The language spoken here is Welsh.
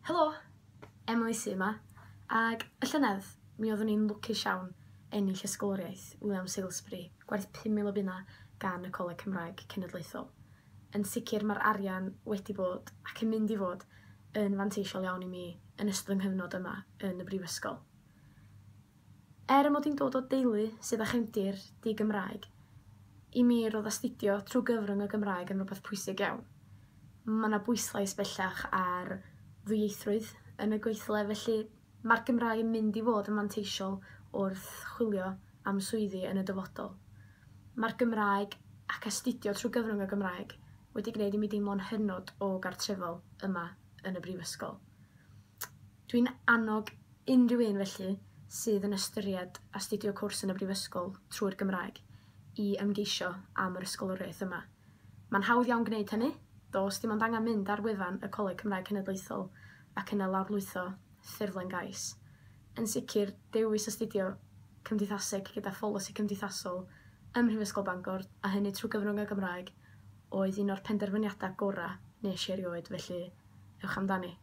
Helo, Enillydd sy yma, ag y llynedd mi oeddwn ni'n lwcus iawn Enillydd Ysgoloriaeth William Salesbury, gwerth 5,000 o bunna gan y Coleg Cymraeg Cenedlaethol. Yn sicr mae'r arian wedi bod ac yn mynd i fod yn fanteisiol iawn i mi yn ystod yng nghyfnod yma yn y brifysgol. Mod i'n dod o deulu sydd â chefndir di-Gymraeg, i mi roedd astudio trwy gyfrwng y Gymraeg yn rhywbeth pwysig iawn. Mae yna bwyslais bellach ar ddwyieithrwydd yn y gweithle, felly mae'r Gymraeg yn mynd i fod yn fanteisiol wrth chwilio am swyddi yn y dyfodol. Mae'r Gymraeg ac astudio trwy gyfrwng y Gymraeg wedi gwneud i mi deimlo'n hynod o gartrefol yma yn y brifysgol. Dwi'n annog unrhyw un felly sydd yn ystyried astudio cwrs yn y brifysgol trwy'r Gymraeg i ymgeisio am yr ysgoloriaeth yma. Mae'n hawdd iawn gwneud hynny, does dim ond angen mynd ar wefan y Coleg Cymraeg Cenedlaethol ac yna lawrlwytho ffurflen gais. Yn sicr, dewis astudio cymdeithaseg gyda pholisi cymdeithasol ym Mhrifysgol Bangor a hynny trwy gyfrwng y Gymraeg oedd un o'r penderfyniadau gorau nes i erioed, felly ewch amdani.